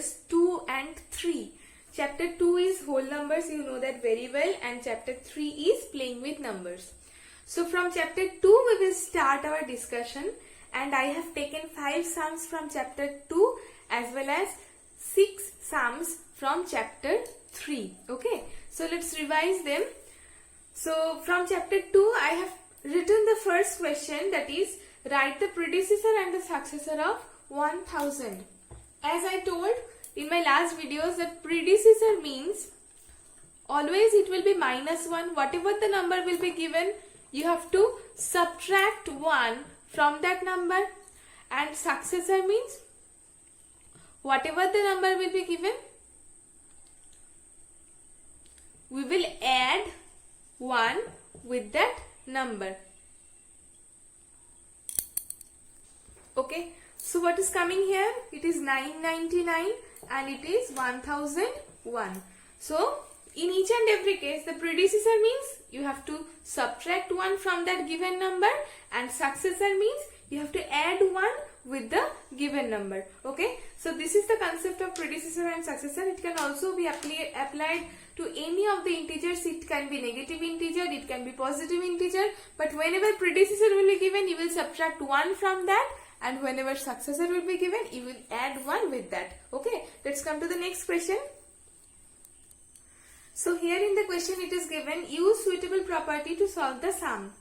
numbers 2 and 3. Chapter 2 is whole numbers, you know that very well, and chapter 3 is playing with numbers. So from chapter 2 we will start our discussion, and I have taken 5 sums from chapter 2 as well as 6 sums from chapter 3. Okay, so let's revise them. So from chapter 2 I have written the first question, that is, write the predecessor and the successor of 1000. As I told in my last videos, that predecessor means always it will be -1. Whatever the number will be given, you have to subtract 1 from that number. And successor means whatever the number will be given, we will add 1 with that number. Okay, so what is coming here? It is 999 and it is 1001. So in each and every case, the predecessor means you have to subtract 1 from that given number, and successor means you have to add 1 with the given number. Okay, so this is the concept of predecessor and successor. It can also be applied to any of the integers. It can be negative integer, it can be positive integer, but whenever predecessor will be given, you will subtract 1 from that, and whenever successor will be given, you will add 1 with that. Okay, let's come to the next question. So here in the question it is given, use suitable property to solve the sum.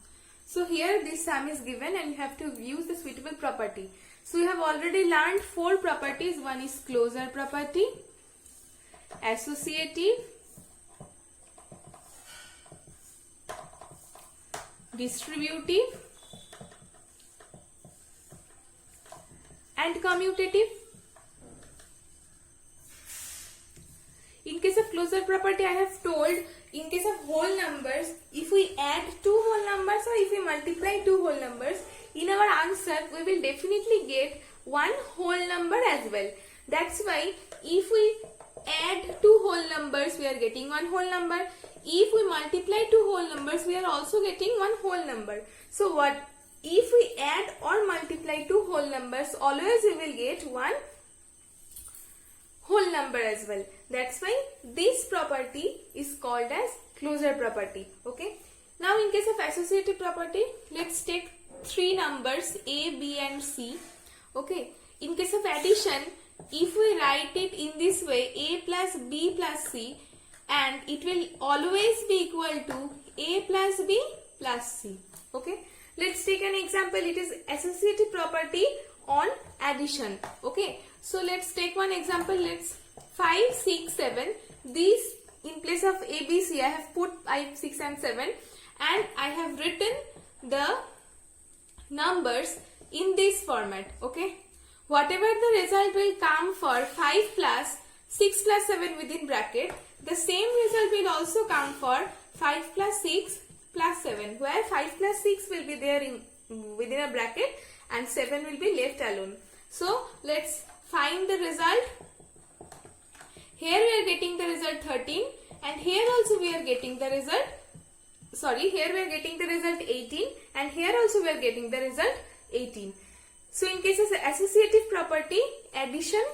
So here this sum is given and you have to use the suitable property. So you have already learned 4 properties. One is closure property, associative, distributive, and commutative. In case of closure property, I have told, in case of whole numbers, if we add 2 whole numbers or if we multiply 2 whole numbers, in our answer we will definitely get 1 whole number as well. That's why if we add 2 whole numbers, we are getting 1 whole number. If we multiply 2 whole numbers, we are also getting 1 whole number. So what if we add or multiply 2 whole numbers, always we will get 1 whole number as well. That's why this property is called as closure property. Okay, now in case of associative property, let's take 3 numbers A, B and C. Okay, in case of addition, if we write it in this way, A plus B plus C, and it will always be equal to A plus B plus C. Okay, let's take an example. It is associative property on addition. Okay, so let's take one example. Let's 5, 6, 7. These in place of A, B, C, I have put 5, 6 and 7, and I have written the numbers in this format. Okay, whatever the result will come for 5 plus 6 plus 7 within bracket, the same result will also come for 5 plus 6 plus 7, where 5 plus 6 will be there within a bracket and 7 will be left alone. So let's find the result. Here we are getting the result 13, and here also we are getting the result, here we are getting the result 18, and here also we are getting the result 18. So in case of associative property, addition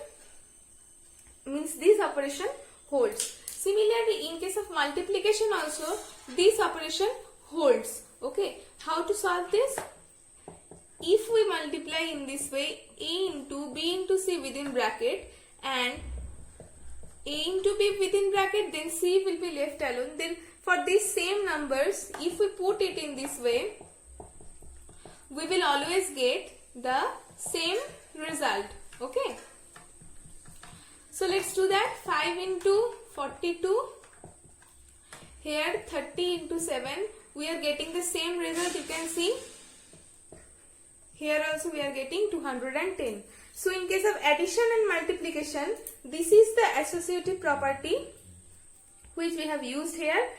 means this operation holds. Similarly, in case of multiplication also, this operation holds. Okay, how to solve this? If we multiply in this way, A into B into C within bracket and A into B within bracket, then C will be left alone. Then for these same numbers, if we put it in this way, we will always get the same result. Okay, so let's do that. 5 into 42, here 30 into 7, we are getting the same result. You can see here also we are getting 210. So in case of addition and multiplication, this is the associative property which we have used here.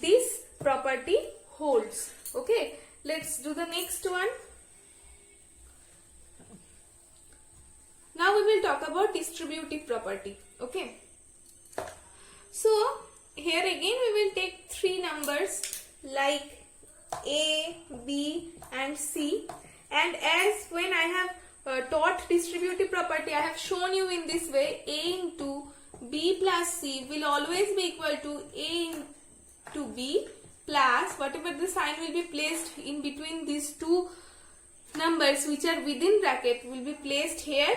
This property holds. Okay, let's do the next one. Now we will talk about distributive property. Okay, so here again we will take 3 numbers like A, B and C, and as when I have taught distributive property, I have shown you in this way. A into B plus C will always be equal to A into B plus whatever the sign will be placed in between these two numbers which are within bracket will be placed here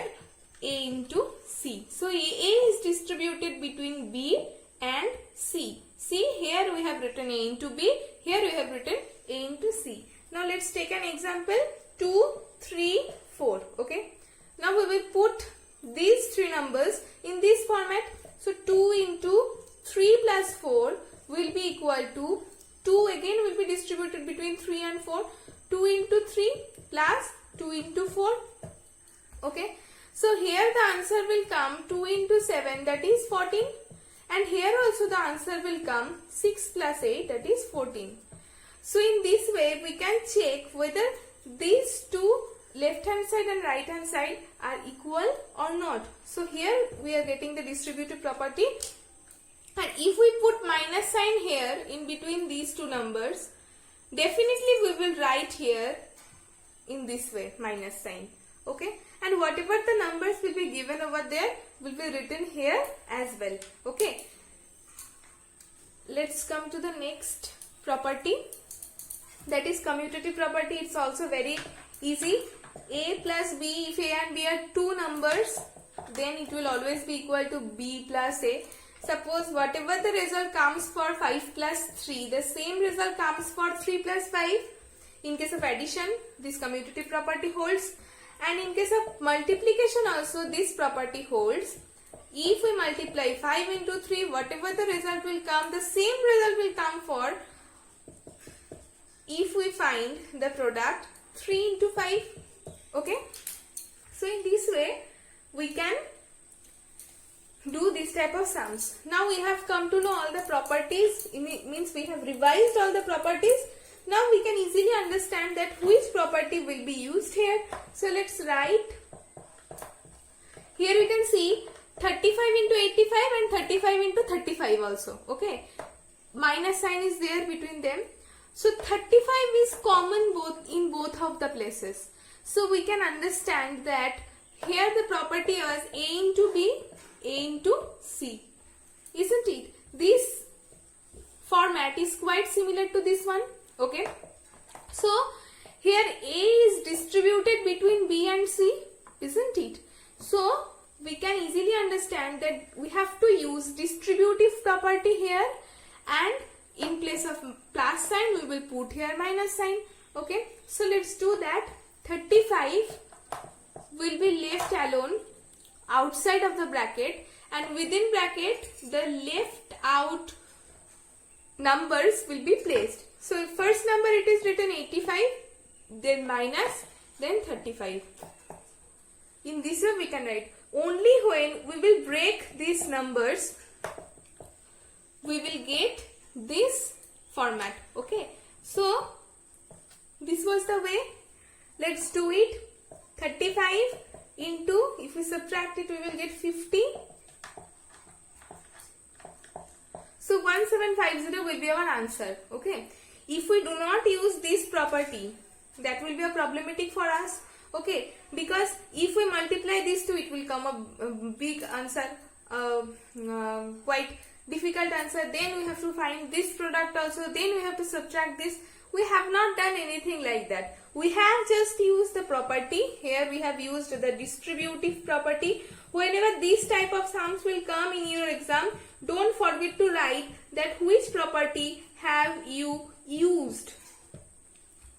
A into C. So A is distributed between B and C. See, here we have written A into B, here we have written A into C. Now let's take an example. 2, 3, 4. Okay. Now we will put these three numbers in this format. So 2 into 3 plus 4 will be equal to 2 again will be distributed between 3 and 4. 2 into 3 plus 2 into 4. Okay. So here the answer will come 2 into 7, that is 14. And here also the answer will come 6 plus 8, that is 14. So in this way we can check whether these two left hand side and right hand side are equal or not. So here we are getting the distributive property. And if we put minus sign here in between these two numbers, definitely we will write here in this way, minus sign. Okay. And whatever the numbers will be given over there will be written here as well. Okay. Let's come to the next property, that is commutative property. It's also very easy. A plus B, if A and B are two numbers, then it will always be equal to B plus A. Suppose whatever the result comes for 5 plus 3, the same result comes for 3 plus 5. In case of addition, this commutative property holds. And in case of multiplication also, this property holds. If we multiply 5 into 3, whatever the result will come, the same result will come for if we find the product 3 into 5. Okay. So in this way, we can do this type of sums. Now we have come to know all the properties. It means we have revised all the properties. Now we can easily understand that which property will be used here. So let's write. Here we can see 35 into 85 and 35 into 35 also. Okay. Minus sign is there between them. So 35 is common in both of the places. So we can understand that here the property was A into B, A into C. Isn't it? This format is quite similar to this one. Okay. So here A is distributed between B and C. Isn't it? So we can easily understand that we have to use distributive property here, and in place of plus sign we will put here minus sign. Okay. So let's do that. 35 will be left alone outside of the bracket, and within bracket the left out numbers will be placed. So first number it is written 85, then minus, then 35. In this way we can write. Only when we will break these numbers, we will get this format. Okay. So this was the way. Let's do it. 35 into, if we subtract it, we will get 50. So 1750 will be our answer. Okay. If we do not use this property, that will be a problematic for us. Okay. Because if we multiply these two, it will come a big answer, quite difficult answer. Then we have to find this product also. Then we have to subtract this. We have not done anything like that. We have just used the property. Here we have used the distributive property. Whenever these type of sums will come in your exam, don't forget to write that which property have you used.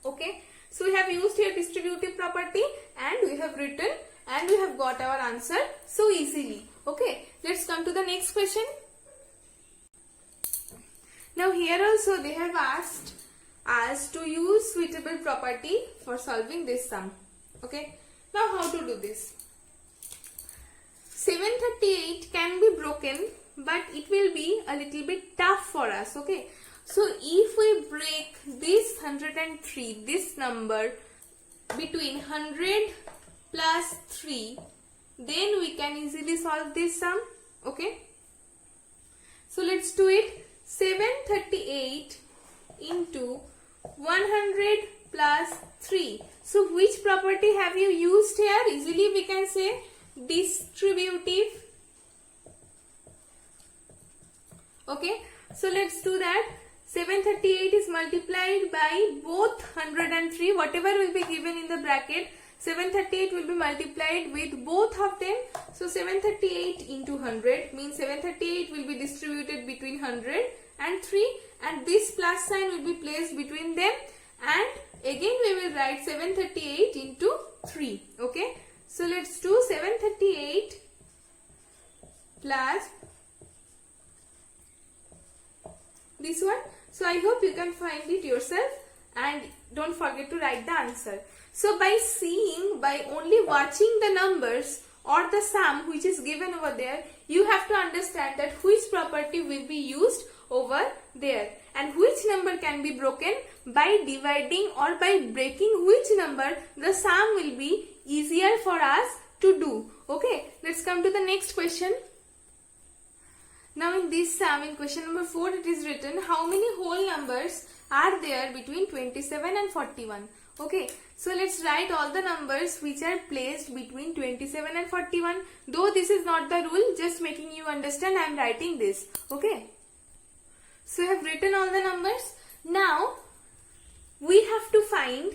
Okay. So we have used here distributive property, and we have written, and we have got our answer so easily. Okay. Let's come to the next question. Now here also they have asked us to use suitable property for solving this sum. Okay. Now how to do this? 738 can be broken, but it will be a little bit tough for us. Okay. So if we break this 103, this number, between 100 plus 3, then we can easily solve this sum. Okay. So let's do it. 738 into 100 plus 3. So which property have you used here? Easily we can say distributive. Okay, so let's do that. 738 is multiplied by both 100 and 3. Whatever will be given in the bracket, 738 will be multiplied with both of them. So 738 into 100 means 738 will be distributed between 100 and 3, and this plus sign will be placed between them, and again we will write 738 into 3. Okay, so let's do 738 plus this one. So I hope you can find it yourself, and don't forget to write the answer. So by only watching the numbers or the sum which is given over there, you have to understand that which property will be used over there, and which number can be broken by dividing or by breaking which number. The sum will be easier for us to do. Okay, let's come to the next question. Now in this sum, in question number 4, it is written how many whole numbers are there between 27 and 41. Okay, so let's write all the numbers which are placed between 27 and 41. Though this is not the rule, just making you understand, I am writing this. Okay, so I have written all the numbers. Now we have to find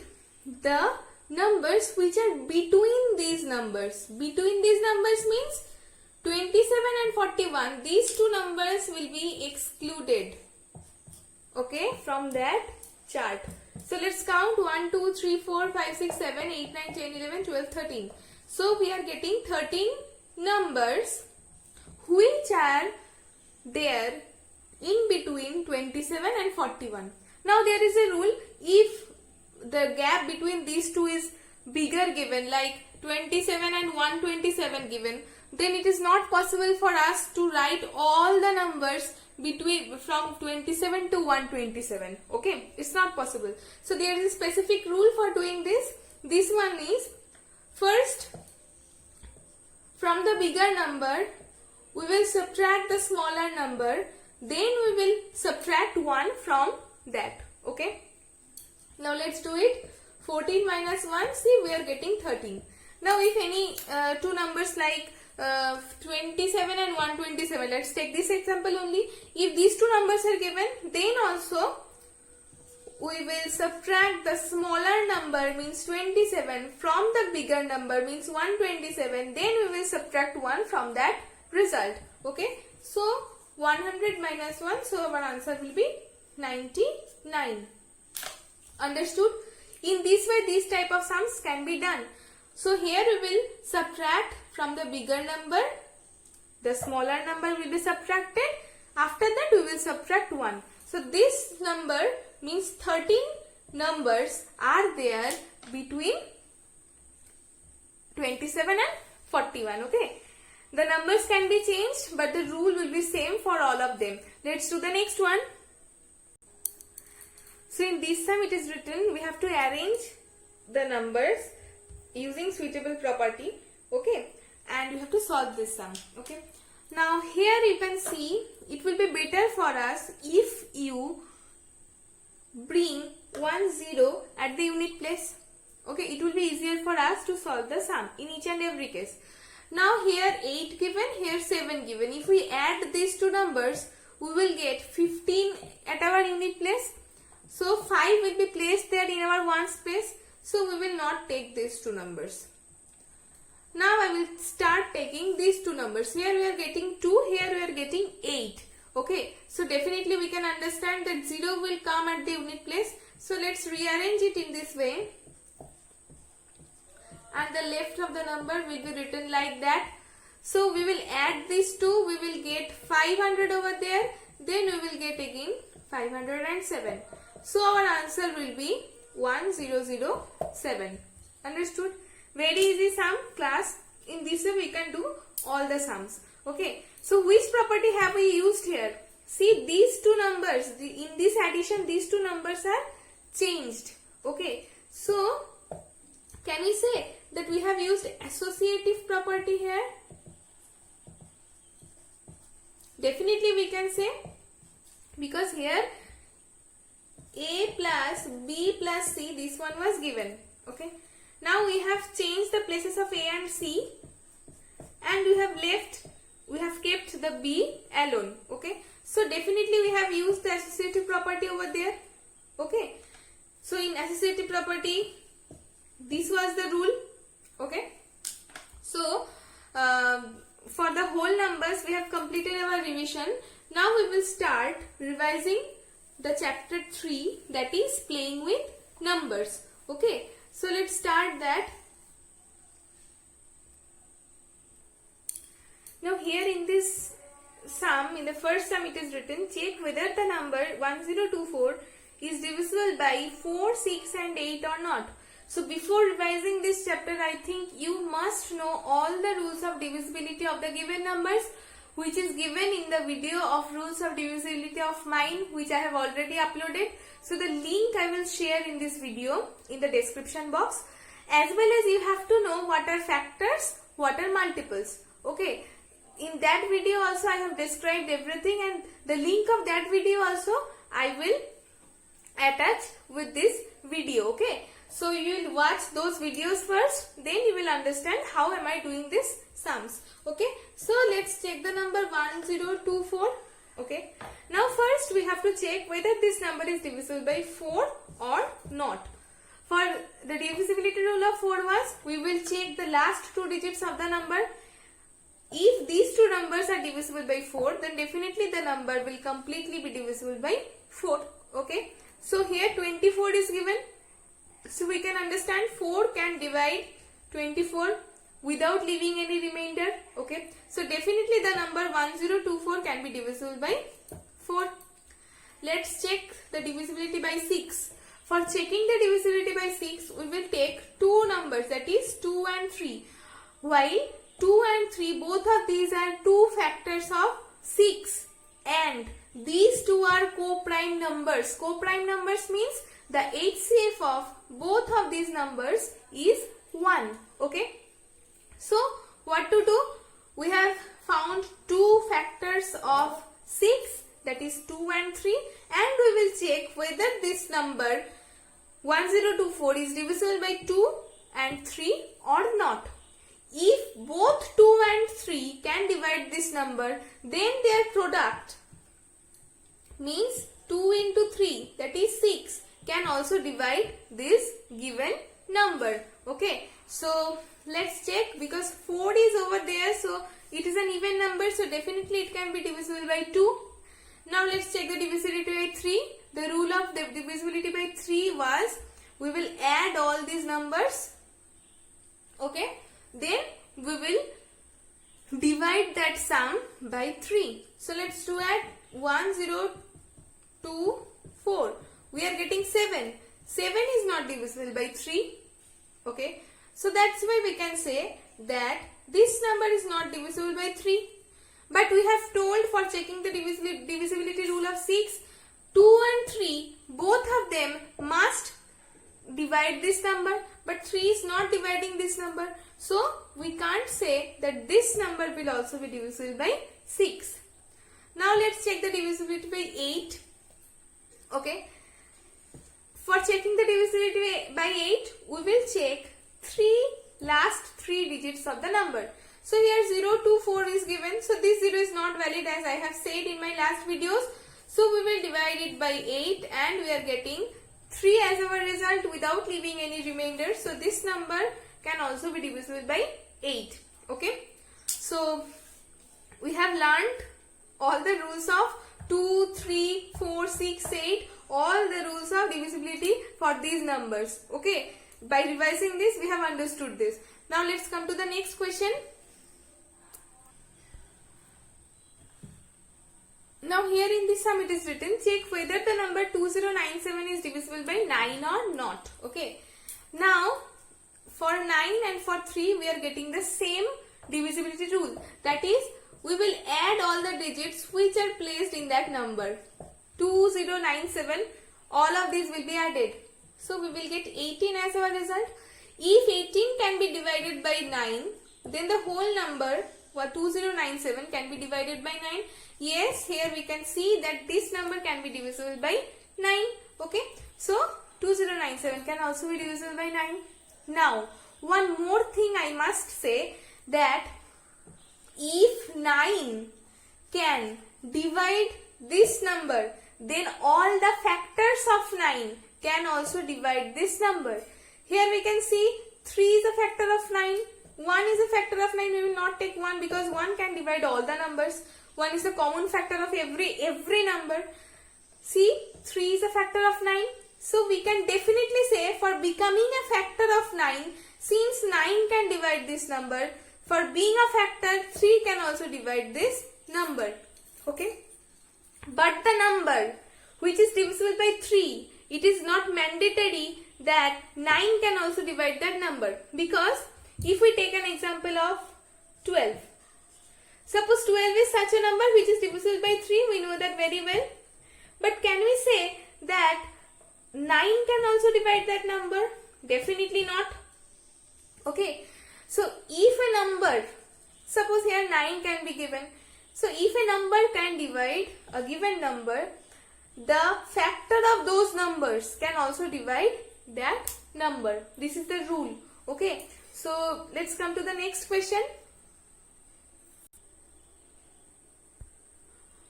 the numbers which are between these numbers. Between these numbers means 27 and 41, these two numbers will be excluded, okay, from that chart. So let's count 1, 2, 3, 4, 5, 6, 7, 8, 9, 10, 11, 12, 13. So we are getting 13 numbers which are there in between 27 and 41. Now there is a rule, if the gap between these two is bigger given, like 27 and 127 given, then it is not possible for us to write all the numbers between from 27 to 127. Okay, it's not possible. So there is a specific rule for doing this. This one is, first from the bigger number we will subtract the smaller number, then we will subtract 1 from that. Okay, now let's do it. 14 minus 1, see, we are getting 13. Now if any two numbers like 27 and 127, let's take this example only. If these two numbers are given, then also we will subtract the smaller number, means 27, from the bigger number, means 127, then we will subtract 1 from that result. Okay, so 100 minus 1, so our answer will be 99. Understood? In this way, these type of sums can be done. So here we will subtract from the bigger number, the smaller number will be subtracted. After that we will subtract 1. So this number means 13 numbers are there between 27 and 41. Okay, the numbers can be changed, but the rule will be same for all of them. Let's do the next one. So in this sum it is written, we have to arrange the numbers using suitable property. Okay, and you have to solve this sum. Okay, now here you can see it will be better for us if you bring 1 0 at the unit place. Okay, it will be easier for us to solve the sum in each and every case. Now here 8 given, here 7 given. If we add these two numbers, we will get 15 at our unit place. So 5 will be placed there in our ones place. So we will not take these two numbers. Now I will start taking these two numbers. Here we are getting 2, here we are getting 8. Okay, so definitely we can understand that 0 will come at the unit place. So let's rearrange it in this way. And the left of the number will be written like that. So we will add these two, we will get 500 over there. Then we will get again 507. So our answer will be 1007. Understood? Very easy sum, class. In this way we can do all the sums. Okay, so which property have we used here? See, these two numbers, in this addition these two numbers are changed. Okay, so can we say that we have used associative property here? Definitely we can say, because here A plus B plus C, this one was given. Okay. Now we have changed the places of A and C, and we have kept the B alone. Okay. So definitely we have used the associative property over there. Okay. So in associative property, this was the rule. Okay. So for the whole numbers we have completed our revision. Now we will start revising the chapter 3, that is playing with numbers. Okay. So let's start that. Now here in this sum, in the first sum it is written, check whether the number 1024 is divisible by 4, 6 and 8 or not. So before revising this chapter, I think you must know all the rules of divisibility of the given numbers, which is given in the video of rules of divisibility of mine, which I have already uploaded. So the link I will share in this video in the description box, as well as you have to know what are factors, what are multiples. Okay. In that video also I have described everything, and the link of that video also I will attach with this video. Okay. So you will watch those videos first, then you will understand how am I doing this sums. Okay. So let's check the number 1024. Okay. Now first we have to check whether this number is divisible by 4 or not. For the divisibility rule of 4 was, we will check the last 2 digits of the number. If these two numbers are divisible by 4, then definitely the number will completely be divisible by 4. Okay. So here 24 is given. So we can understand 4 can divide 24 without leaving any remainder. Okay. So definitely the number 1024 can be divisible by 4. Let's check the divisibility by 6. For checking the divisibility by 6, we will take two numbers, that is 2 and 3. While 2 and 3, both of these are two factors of 6, and these two are co-prime numbers. Co-prime numbers means the HCF of both of these numbers is 1. Okay. So what to do? We have found two factors of 6, that is 2 and 3, and we will check whether this number 1024 is divisible by 2 and 3 or not. If both 2 and 3 can divide this number, then their product means 2 into 3, that is 6, can also divide this given number. Okay. So let's check, because 4 is over there, so it is an even number, so definitely it can be divisible by 2. Now let's check the divisibility by 3. The rule of the divisibility by 3 was, we will add all these numbers. Okay. Then we will divide that sum by 3. So let's do at 1024. We are getting 7. 7 is not divisible by 3. Okay. So that's why we can say that this number is not divisible by 3. But we have told, for checking the divisibility rule of 6, 2 and 3, both of them must divide this number, but 3 is not dividing this number. So we can't say that this number will also be divisible by 6. Now let's check the divisibility by 8. Okay. For checking the divisibility by 8, we will check last 3 digits of the number. So here 024 is given. So this 0 is not valid, as I have said in my last videos. So we will divide it by 8, and we are getting 3 as our result without leaving any remainder. So this number can also be divisible by 8. Okay. So we have learned all the rules of 2, 3, 4, 6, 8, all the rules of divisibility for these numbers. Okay. By revising this, we have understood this. Now let's come to the next question. Now here in this sum it is written, check whether the number 2097 is divisible by 9 or not. Okay. Now for 9 and for 3 we are getting the same divisibility rule. That is, we will add all the digits which are placed in that number. 2097, all of these will be added. So we will get 18 as our result. If 18 can be divided by 9, then the whole number 2097 can be divided by 9. Yes, here we can see that this number can be divisible by 9. Okay, so 2097 can also be divisible by 9. Now, one more thing I must say, that if 9 can divide this number, then all the factors of 9 can also divide this number. Here we can see 3 is a factor of 9, 1 is a factor of 9. We will not take 1 because 1 can divide all the numbers. 1 is a common factor of every number. See, 3 is a factor of 9. So we can definitely say, for becoming a factor of 9, since 9 can divide this number, for being a factor, 3 can also divide this number. Okay. But the number which is divisible by 3, it is not mandatory that 9 can also divide that number. Because if we take an example of 12. Suppose 12 is such a number which is divisible by 3, we know that very well. But can we say that 9 can also divide that number? Definitely not. Okay. So if a number, suppose here 9 can be given. So if a number can divide a given number, the factor of those numbers can also divide that number. This is the rule. Okay. So let's come to the next question.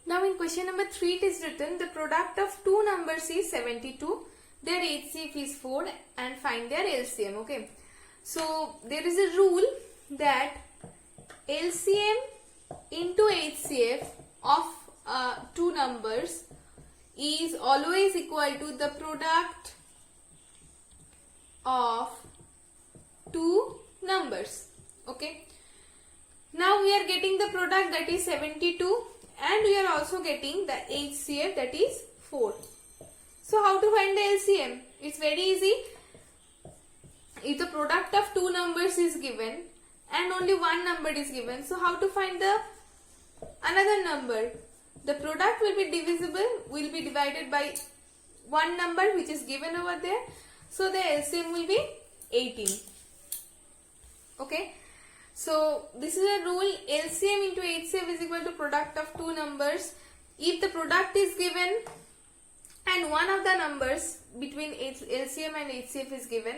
Now in question number 3 it is written, the product of two numbers is 72, their HCF is 4 and find their LCM. Okay. So there is a rule that LCM into HCF of two numbers is always equal to the product of two numbers. Okay. Now we are getting the product, that is 72, and we are also getting the HCF, that is 4. So how to find the LCM? It's very easy. If the product of two numbers is given and only one number is given, so how to find the another number? The product will be divisible, will be divided by one number which is given over there. So the LCM will be 18. Okay. So this is a rule, LCM into HCF is equal to product of two numbers. If the product is given and one of the numbers between LCM and HCF is given,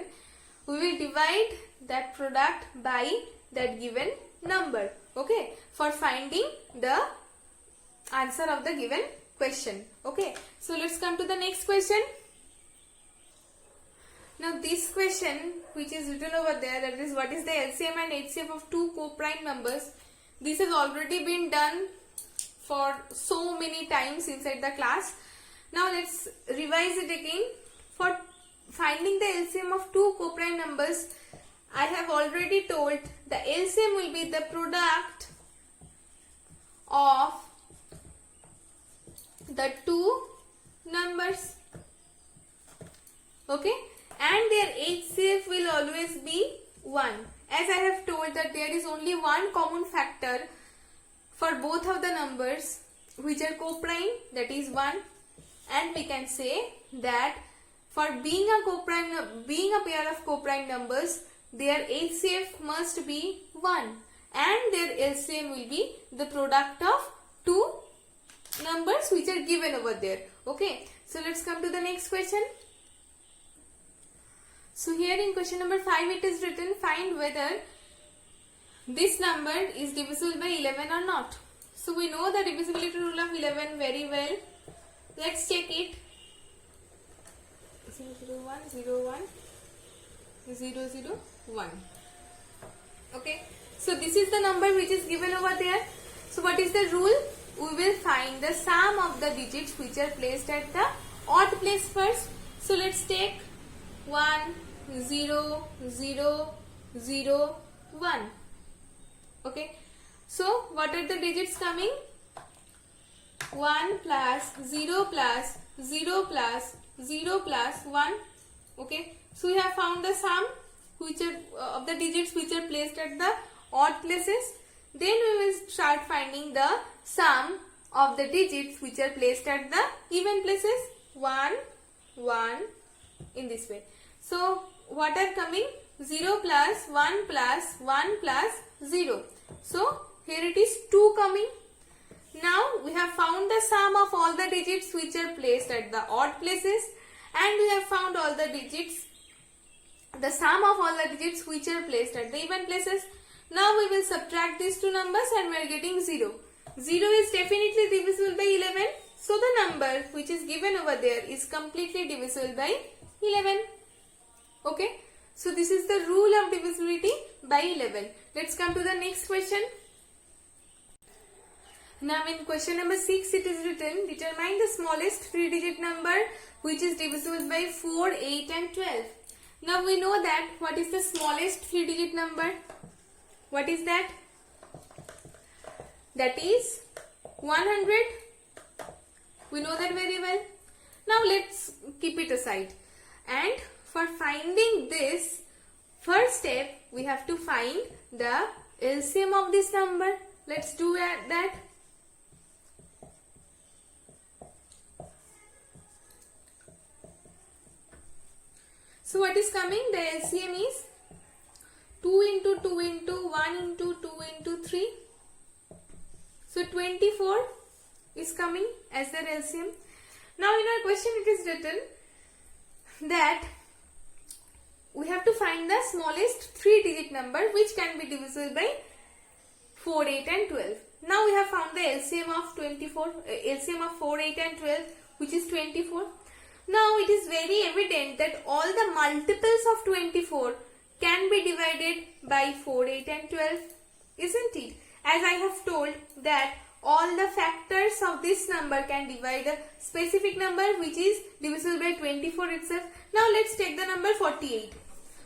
we will divide that product by that given number. Okay, for finding the answer of the given question. Okay, so let's come to the next question. Now this question which is written over there, that is what is the LCM and HCF of two co-prime numbers. This has already been done for so many times inside the class. Now let's revise it again. For finding the LCM of two co-prime numbers, I have already told the LCM will be the product of the two numbers. Okay, and their HCF will always be 1. As I have told that there is only one common factor for both of the numbers which are co-prime, that is 1, and we can say that for being a pair of co-prime numbers, their HCF must be 1 and their LCM will be the product of two numbers which are given over there. Okay, so let's come to the next question. So here in question number 5 it is written, find whether this number is divisible by 11 or not. So we know the divisibility rule of 11 very well. Let's check it. 0, 0, 1, 0, 1, 0, 0, 1. Okay. So this is the number which is given over there. So what is the rule? We will find the sum of the digits which are placed at the odd place first. So let's take 1, 0, 0, 0, 1. Okay. So what are the digits coming? 1 plus 0 plus 0 plus 0 plus 1. Okay. So we have found the sum which are of the digits which are placed at the odd places. Then we will start finding the sum of the digits which are placed at the even places. 1, 1 in this way. So what are coming? 0 plus 1 plus 1 plus 0. So here it is 2 coming. Now we have found the sum of all the digits which are placed at the odd places, have found all the digits, the sum of all the digits which are placed at the even places. Now we will subtract these two numbers and we are getting 0. 0 is definitely divisible by 11. So the number which is given over there is completely divisible by 11. Okay. So this is the rule of divisibility by 11. Let's come to the next question. Now in question number 6 it is written, determine the smallest 3-digit number which is divisible by 4, 8 and 12. Now we know that what is the smallest 3-digit number? What is that? That is 100. We know that very well. Now let's keep it aside. And for finding this, first step we have to find the LCM of this number. Let's do that. So what is coming? The LCM is 2 into 2 into 1 into 2 into 3. So 24 is coming as their LCM. Now in our question it is written that we have to find the smallest 3-digit number which can be divisible by 4, 8 and 12. Now we have found the LCM of LCM of 4, 8 and 12, which is 24. Now it is very evident that all the multiples of 24 can be divided by 4, 8 and 12, isn't it? As I have told that all the factors of this number can divide a specific number which is divisible by 24 itself. Now let's take the number 48.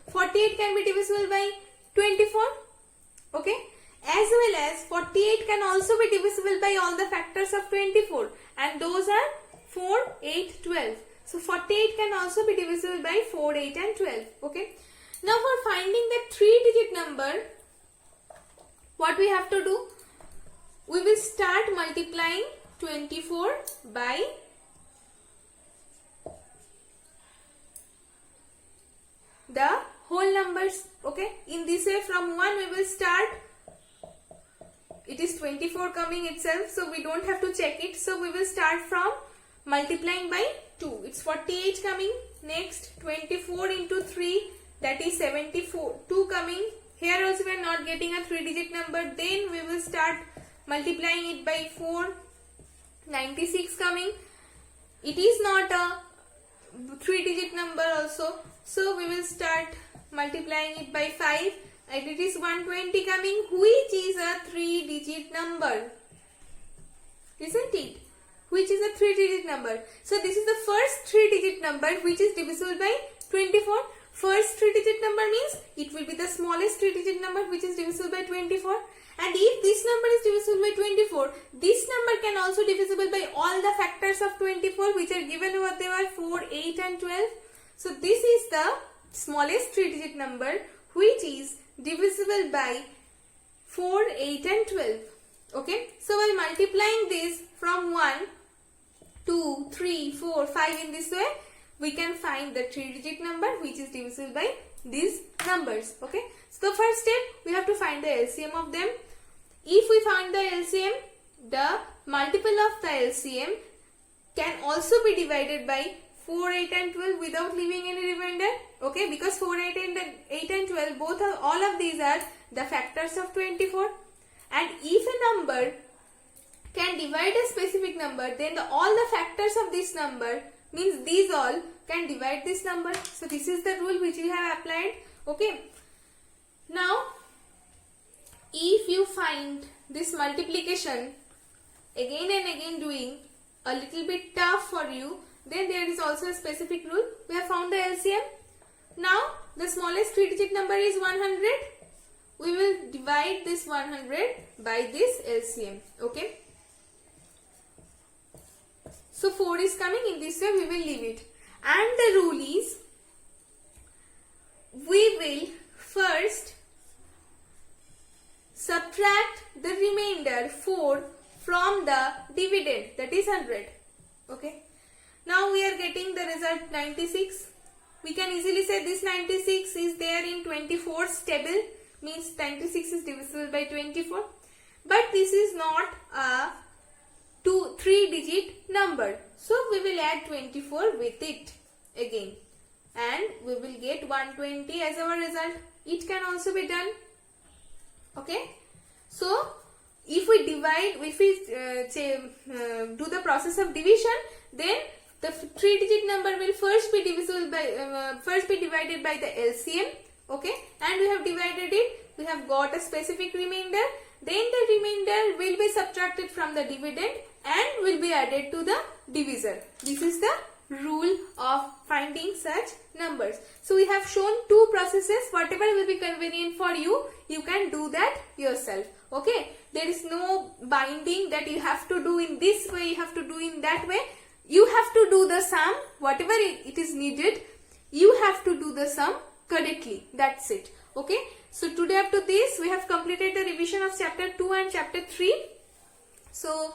48 can be divisible by 24. Okay. As well as 48 can also be divisible by all the factors of 24, and those are 4, 8, 12. So 48 can also be divisible by 4, 8 and 12. Okay. Now for finding the 3-digit number, what we have to do? We will start multiplying 24 by the whole numbers. Okay. In this way, from 1 we will start. It is 24 coming itself, so we don't have to check it. So we will start from multiplying by 2. It's 48 coming. Next 24 into 3, that is 74. 2 coming. Here also we are not getting a 3-digit number. Then we will start multiplying it by 4. 96 coming. It is not a 3-digit number also. So we will start multiplying it by 5. And it is 120 coming, which is a 3-digit number. Isn't it? Which is a 3-digit number. So this is the first 3-digit number which is divisible by 24. First 3-digit number means it will be the smallest 3-digit number which is divisible by 24. And if this number is divisible by 24, this number can also divisible by all the factors of 24 which are given over there, 4, 8 and 12. So this is the smallest 3-digit number which is divisible by 4, 8 and 12. Okay. So while multiplying this from 1, 2, 3, 4, 5 in this way, we can find the 3-digit number which is divisible by these numbers. Okay. So the first step, we have to find the LCM of them. If we find the LCM, the multiple of the LCM can also be divided by 4, 8 and 12 without leaving any remainder. Okay, because 4, 8 and 12, all of these are the factors of 24. And if a number can divide a specific number, then all the factors of this number, means these all can divide this number. So this is the rule which we have applied. Okay. Now, if you find this multiplication again and again doing a little bit tough for you, then there is also a specific rule. We have found the LCM. Now, the smallest 3-digit number is 100. We will divide this 100 by this LCM. Okay. So 4 is coming. In this way, we will leave it. And the rule is, we will first subtract the remainder 4 from the dividend, that is 100. Okay. Now we are getting the result 96. We can easily say this 96 is there in 24's table, means 96 is divisible by 24. But this is not a 3-digit number. So we will add 24 with it. again, and we will get 120 as our result. It can also be done. Okay, so if we divide, if we do the process of division, then the 3-digit number will first be divisible by divided by the LCM. Okay, and we have divided it. We have got a specific remainder. Then the remainder will be subtracted from the dividend and will be added to the divisor. This is the rule of finding such numbers. So we have shown two processes. Whatever will be convenient for you, you can do that yourself. Okay, there is no binding that you have to do in this way, you have to do in that way. You have to do the sum, whatever it is needed, you have to do the sum correctly. That's it. Okay, so today up to this we have completed the revision of chapter 2 and chapter 3. So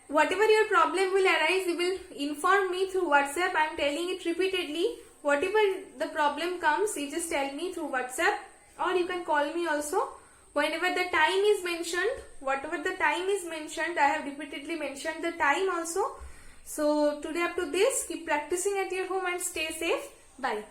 whatever your problem will arise, you will inform me through WhatsApp. I am telling it repeatedly. Whatever the problem comes, you just tell me through WhatsApp, or you can call me also. Whenever the time is mentioned, whatever the time is mentioned, I have repeatedly mentioned the time also. So today up to this, keep practicing at your home and stay safe. Bye.